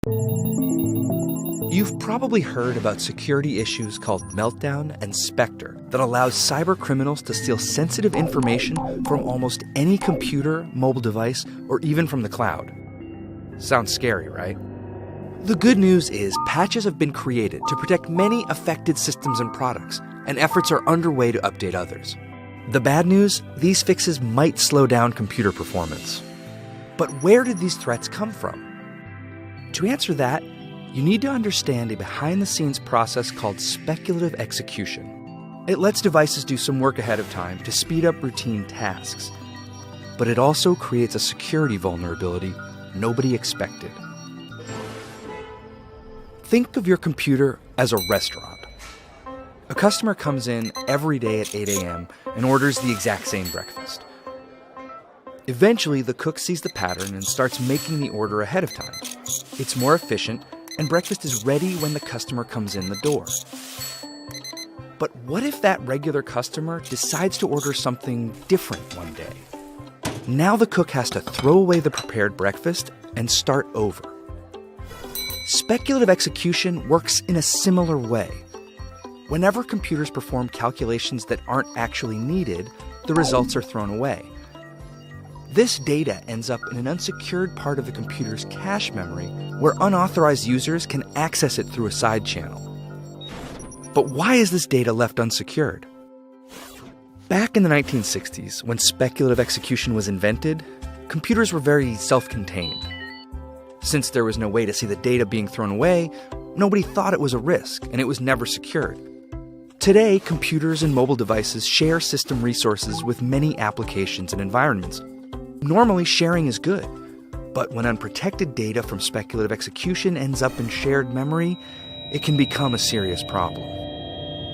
You've probably heard about security issues called Meltdown and Spectre that allows cyber criminals to steal sensitive information from almost any computer, mobile device, or even from the cloud. Sounds scary, right? The good news is patches have been created to protect many affected systems and products, and efforts are underway to update others. The bad news, these fixes might slow down computer performance. But where did these threats come from? To answer that, you need to understand a behind-the-scenes process called speculative execution. It lets devices do some work ahead of time to speed up routine tasks. But it also creates a security vulnerability nobody expected. Think of your computer as a restaurant. A customer comes in every day at 8 a.m. and orders the exact same breakfast. Eventually, the cook sees the pattern and starts making the order ahead of time. It's more efficient, and breakfast is ready when the customer comes in the door. But what if that regular customer decides to order something different one day? Now the cook has to throw away the prepared breakfast and start over. Speculative execution works in a similar way. Whenever computers perform calculations that aren't actually needed, the results are thrown away. This data ends up in an unsecured part of the computer's cache memory where unauthorized users can access it through a side channel. But why is this data left unsecured? Back in the 1960s, when speculative execution was invented, computers were very self-contained. Since there was no way to see the data being thrown away, nobody thought it was a risk, and it was never secured. Today, computers and mobile devices share system resources with many applications and environments. Normally, sharing is good, but when unprotected data from speculative execution ends up in shared memory, it can become a serious problem.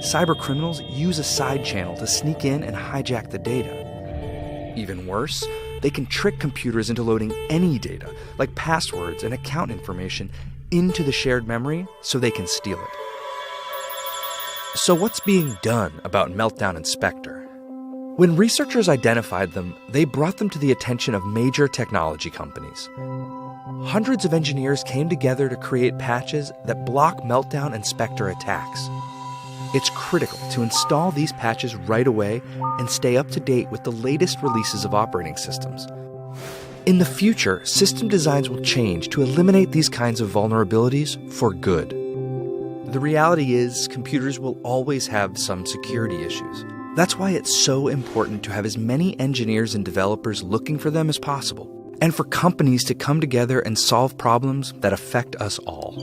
Cybercriminals use a side channel to sneak in and hijack the data. Even worse, they can trick computers into loading any data, like passwords and account information, into the shared memory so they can steal it. So what's being done about Meltdown and Spectre? When researchers identified them, they brought them to the attention of major technology companies. Hundreds of engineers came together to create patches that block Meltdown and Spectre attacks. It's critical to install these patches right away and stay up to date with the latest releases of operating systems. In the future, system designs will change to eliminate these kinds of vulnerabilities for good. The reality is, computers will always have some security issues. That's why it's so important to have as many engineers and developers looking for them as possible, and for companies to come together and solve problems that affect us all.